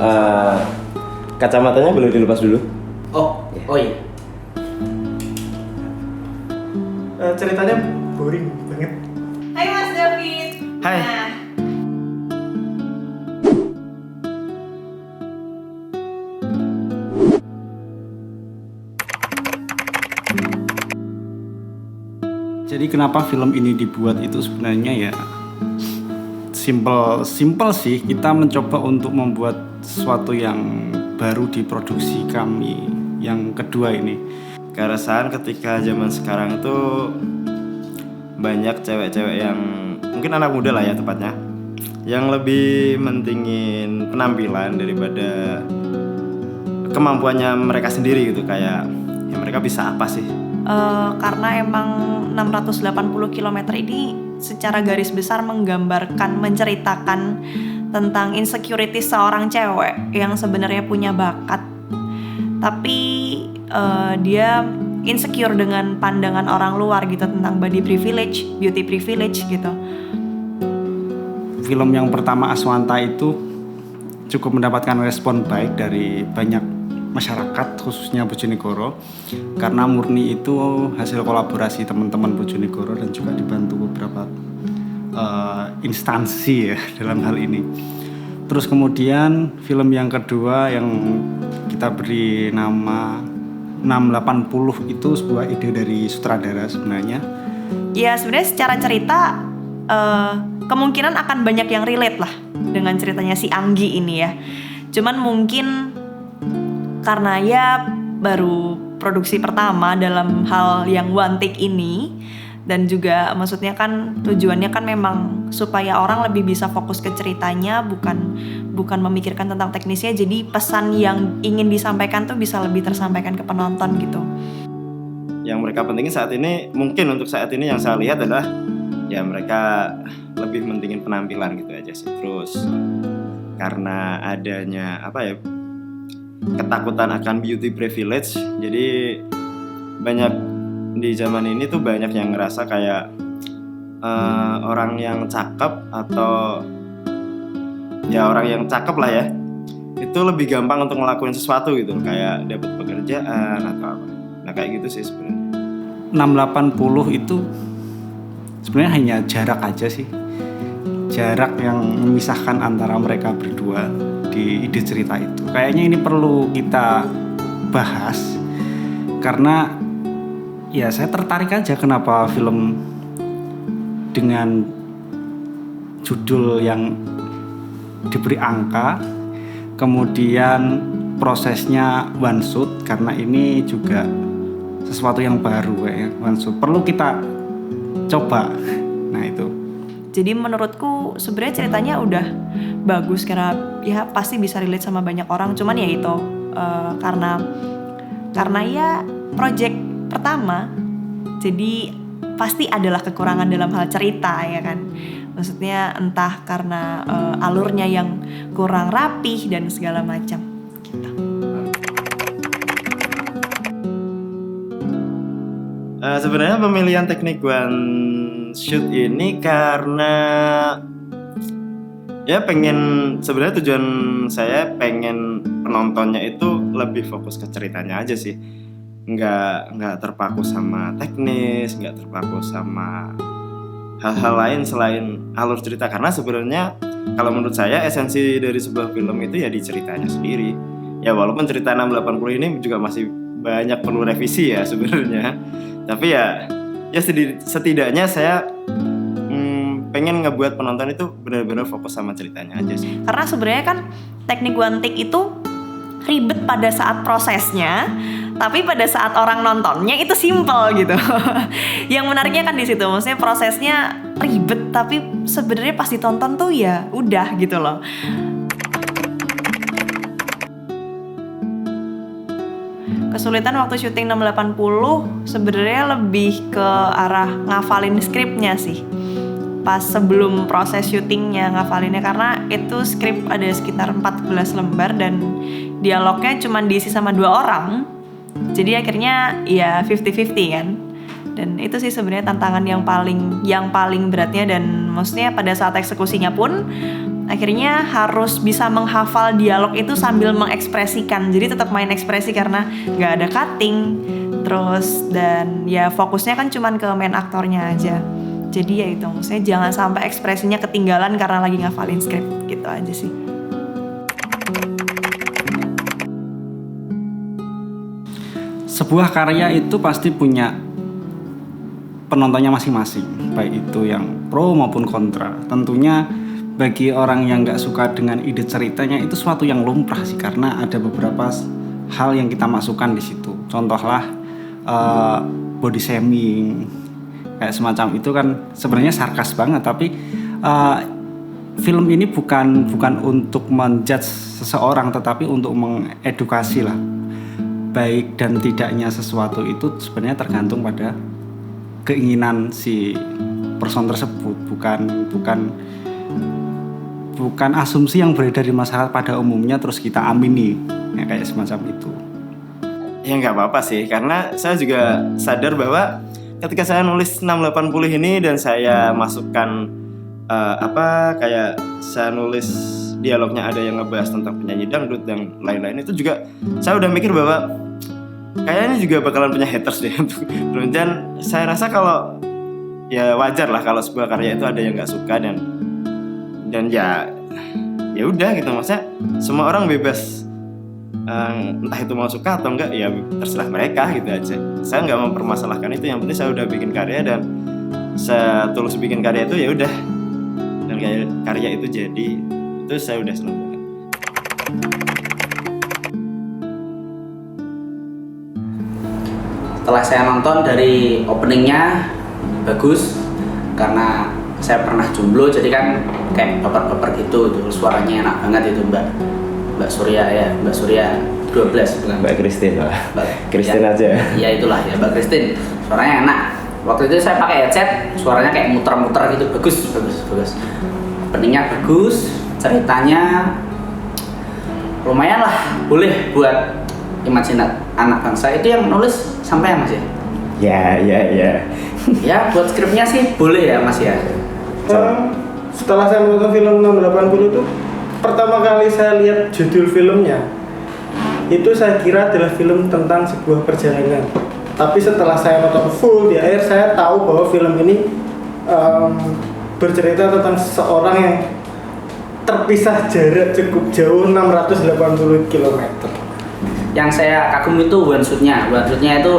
Eh, kacamatanya boleh dilepas dulu. Oh iya. Ceritanya boring banget. Hai Mas David. Hai. Nah, Jadi kenapa film ini dibuat itu sebenarnya ya simple sih. Kita mencoba untuk membuat sesuatu yang baru di produksi kami yang kedua ini. Keresahan ketika zaman sekarang itu banyak cewek-cewek yang mungkin anak muda lah ya tepatnya, yang lebih mentingin penampilan daripada kemampuannya mereka sendiri gitu. Kayak ya mereka bisa apa sih? karena emang 680 km ini secara garis besar menggambarkan, menceritakan tentang insecurity seorang cewek yang sebenarnya punya bakat, tapi dia insecure dengan pandangan orang luar gitu tentang body privilege, beauty privilege gitu. Film yang pertama Aswanta itu cukup mendapatkan respon baik dari banyak masyarakat, khususnya Bojonegoro, karena murni itu hasil kolaborasi teman-teman Bojonegoro dan juga dibantu beberapa instansi ya dalam hal ini. Terus kemudian film yang kedua yang kita beri nama 680 itu sebuah ide dari sutradara sebenarnya. Ya sebenarnya secara cerita kemungkinan akan banyak yang relate lah dengan ceritanya si Anggi ini ya. Cuman mungkin karena ya baru produksi pertama dalam hal yang one take ini, dan juga maksudnya kan tujuannya kan memang supaya orang lebih bisa fokus ke ceritanya, bukan memikirkan tentang teknisnya. Jadi pesan yang ingin disampaikan tuh bisa lebih tersampaikan ke penonton gitu. Yang mereka pentingin saat ini, mungkin untuk saat ini yang saya lihat adalah ya mereka lebih mentingin penampilan gitu aja sih. Terus karena adanya ketakutan akan beauty privilege, jadi banyak di zaman ini tuh banyak yang ngerasa kayak orang yang cakep atau ya orang yang cakep lah ya, itu lebih gampang untuk ngelakuin sesuatu gitu, kayak dapat pekerjaan atau apa. Nah kayak gitu sih sebenarnya. 680 itu sebenarnya hanya jarak aja sih, jarak yang memisahkan antara mereka berdua di ide cerita itu. Kayaknya ini perlu kita bahas karena ya saya tertarik aja kenapa film dengan judul yang diberi angka, kemudian prosesnya one shoot, karena ini juga sesuatu yang baru kayak one shoot, perlu kita coba. Nah itu. Jadi menurutku sebenarnya ceritanya udah bagus karena ya pasti bisa relate sama banyak orang. Cuman ya itu karena ya project pertama, jadi pasti adalah kekurangan dalam hal cerita ya kan. Maksudnya entah karena alurnya yang kurang rapih dan segala macam gitu. Sebenarnya pemilihan teknik one shoot ini karena ya sebenarnya tujuan saya pengen penontonnya itu lebih fokus ke ceritanya aja sih, nggak terpaku sama teknis, nggak terpaku sama hal-hal lain selain alur cerita. Karena sebenarnya kalau menurut saya esensi dari sebuah film itu ya di ceritanya sendiri. Ya walaupun cerita 680 ini juga masih banyak perlu revisi ya sebenarnya, tapi ya setidaknya saya pengen ngebuat penonton itu benar-benar fokus sama ceritanya aja sih. Karena sebenarnya kan teknik one take itu ribet pada saat prosesnya, tapi pada saat orang nontonnya itu simple gitu. Yang menariknya kan di situ, maksudnya prosesnya ribet tapi sebenarnya pas ditonton tuh ya udah gitu loh. Kesulitan waktu syuting 680 sebenarnya lebih ke arah ngafalin skripnya sih. Pas sebelum proses syutingnya ngafalinnya, karena itu skrip ada sekitar 14 lembar dan dialognya cuma diisi sama 2 orang. Jadi akhirnya ya 50-50 kan. Dan itu sih sebenarnya tantangan yang paling beratnya, dan maksudnya pada saat eksekusinya pun akhirnya harus bisa menghafal dialog itu sambil mengekspresikan. Jadi tetap main ekspresi karena nggak ada cutting. Terus dan ya fokusnya kan cuman ke main aktornya aja. Jadi ya itu, maksudnya jangan sampai ekspresinya ketinggalan karena lagi ngafalin skrip, gitu aja sih. Sebuah karya itu pasti punya penontonnya masing-masing, baik itu yang pro maupun kontra. Tentunya bagi orang yang nggak suka dengan ide ceritanya itu suatu yang lumrah sih, karena ada beberapa hal yang kita masukkan di situ. Contohlah body shaming, kayak semacam itu kan sebenarnya sarkas banget, tapi film ini bukan untuk menjudge seseorang, tetapi untuk mengedukasi lah. Baik dan tidaknya sesuatu itu sebenarnya tergantung pada keinginan si person tersebut, bukan asumsi yang beredar di masyarakat pada umumnya terus kita amini, ya kayak semacam itu. Ya nggak apa-apa sih, karena saya juga sadar bahwa ketika saya nulis 680 ini dan saya masukkan kayak saya nulis dialognya ada yang ngebahas tentang penyanyi dangdut dan lain-lain, itu juga saya udah mikir bahwa kayaknya juga bakalan punya haters deh untuk. Dan saya rasa kalau ya wajar lah kalau sebuah karya itu ada yang nggak suka dan ya udah gitu, maksudnya semua orang bebas. Entah itu mau suka atau enggak ya terserah mereka gitu aja. Saya nggak mempermasalahkan itu, yang penting saya udah bikin karya dan saya tulus bikin karya itu, ya udah, dan karya itu jadi, itu saya udah senang banget. Setelah saya nonton dari openingnya bagus, karena saya pernah jomblo jadi kan kayak baper-baper gitu, suaranya enak banget itu Mbak Surya 12 bukan Mbak Christine lah. Mbak Christine ya, aja. Iya itulah ya Mbak Christine. Suaranya enak. Waktu itu saya pakai headset, suaranya kayak muter-muter gitu, bagus. Openingnya bagus, ceritanya lumayan lah, boleh buat imajinat anak bangsa. Itu yang nulis sampai ya Mas ya? Ya. Ya buat skripnya sih boleh ya Mas ya. Setelah saya menonton film 680 itu, pertama kali saya lihat judul filmnya, itu saya kira adalah film tentang sebuah perjalanan. Tapi setelah saya nonton full di akhir, saya tahu bahwa film ini bercerita tentang seseorang yang terpisah jarak cukup jauh 680 km. Yang saya kagum itu one shootnya itu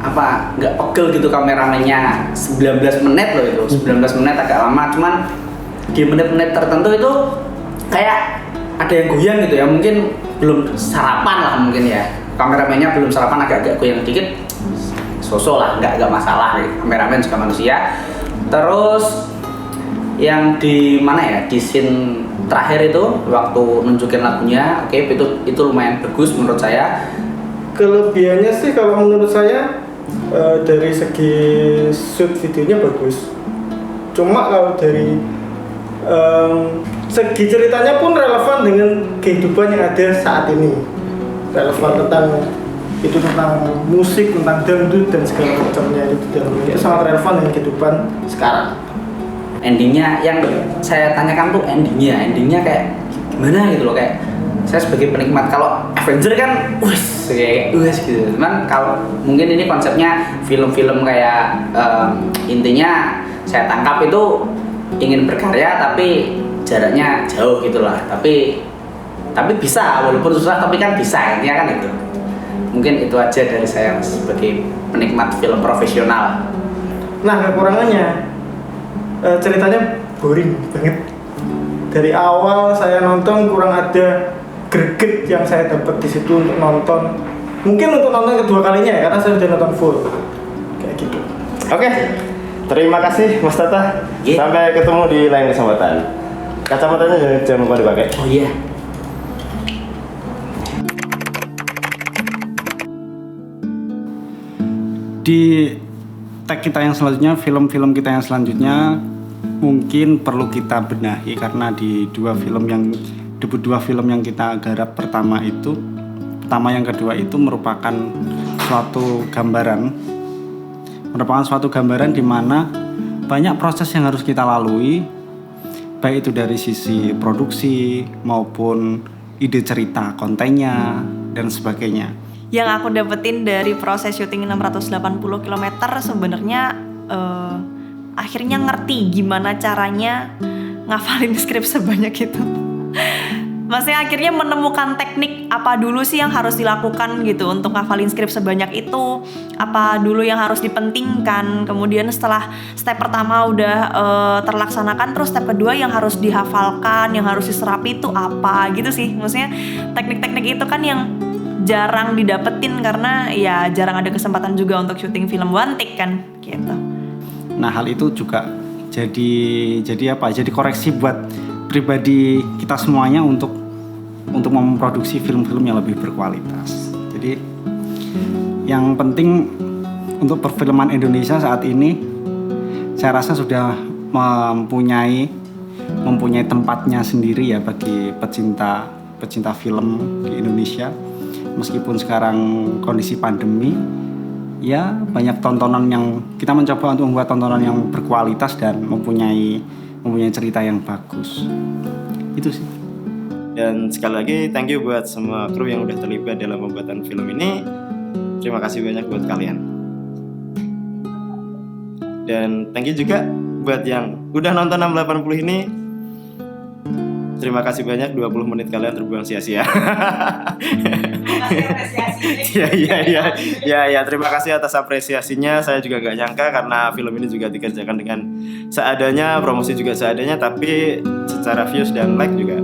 nggak pegel gitu kameramennya, 19 menit loh itu, 19 menit agak lama, cuman di menit-menit tertentu itu kayak ada yang goyang gitu ya, mungkin belum sarapan lah mungkin ya, kameramennya belum sarapan, agak goyang dikit, sosok lah, nggak masalah, kameramen juga manusia. Terus yang di mana ya, di scene terakhir itu waktu nunjukin lagunya, oke, itu lumayan bagus menurut saya. Kelebihannya sih kalau menurut saya dari segi shoot videonya bagus, cuma kalau dari segi ceritanya pun relevan dengan kehidupan yang ada saat ini, relevan tentang musik, tentang dangdut dan segala macamnya itu sangat relevan dengan kehidupan sekarang. Endingnya yang saya tanyakan tuh endingnya kayak gimana gitu loh, kayak saya sebagai penikmat, kalau Avenger kan kayak gitu, cuman kalau mungkin ini konsepnya film-film kayak intinya saya tangkap itu ingin berkarya tapi jaraknya jauh gitulah, tapi bisa, walaupun susah tapi kan bisa, intinya kan itu. Mungkin itu aja dari saya sebagai penikmat film profesional. Nah, kekurangannya ceritanya boring banget. Dari awal saya nonton kurang ada greget yang saya dapat di situ untuk nonton. Mungkin untuk nonton kedua kalinya ya, karena saya sudah nonton full. Kayak gitu. Oke. Terima kasih Mas Tata. Sampai ketemu di lain kesempatan. Kacamatanya jangan lupa dipakai. Oh iya. Di tag kita yang selanjutnya, film-film kita yang selanjutnya mungkin perlu kita benahi, karena di dua film yang kita garap pertama yang kedua itu merupakan suatu gambaran di mana banyak proses yang harus kita lalui baik itu dari sisi produksi maupun ide cerita, kontennya dan sebagainya. Yang aku dapetin dari proses syuting 680 km sebenarnya akhirnya ngerti gimana caranya ngafalin skrip sebanyak itu. Maksudnya akhirnya menemukan teknik apa dulu sih yang harus dilakukan gitu untuk ngafalin skrip sebanyak itu, apa dulu yang harus dipentingkan, kemudian setelah step pertama udah terlaksanakan, terus step kedua yang harus dihafalkan, yang harus diserapi itu apa gitu sih. Maksudnya teknik-teknik itu kan yang jarang didapetin karena ya jarang ada kesempatan juga untuk syuting film one take kan gitu. Nah, hal itu juga jadi koreksi buat pribadi kita semuanya untuk memproduksi film-film yang lebih berkualitas. Jadi yang penting untuk perfilman Indonesia saat ini saya rasa sudah mempunyai tempatnya sendiri ya bagi pecinta film di Indonesia. Meskipun sekarang kondisi pandemi, ya banyak tontonan yang kita mencoba untuk membuat tontonan yang berkualitas dan mempunyai cerita yang bagus. Itu sih. Dan sekali lagi thank you buat semua kru yang udah terlibat dalam pembuatan film ini. Terima kasih banyak buat kalian. Dan thank you juga buat yang udah nonton 680 ini. Terima kasih banyak, 20 menit kalian terbuang sia-sia. Ya, terima kasih atas apresiasinya. Saya juga gak nyangka karena film ini juga dikerjakan dengan seadanya, promosi juga seadanya, tapi secara views dan like juga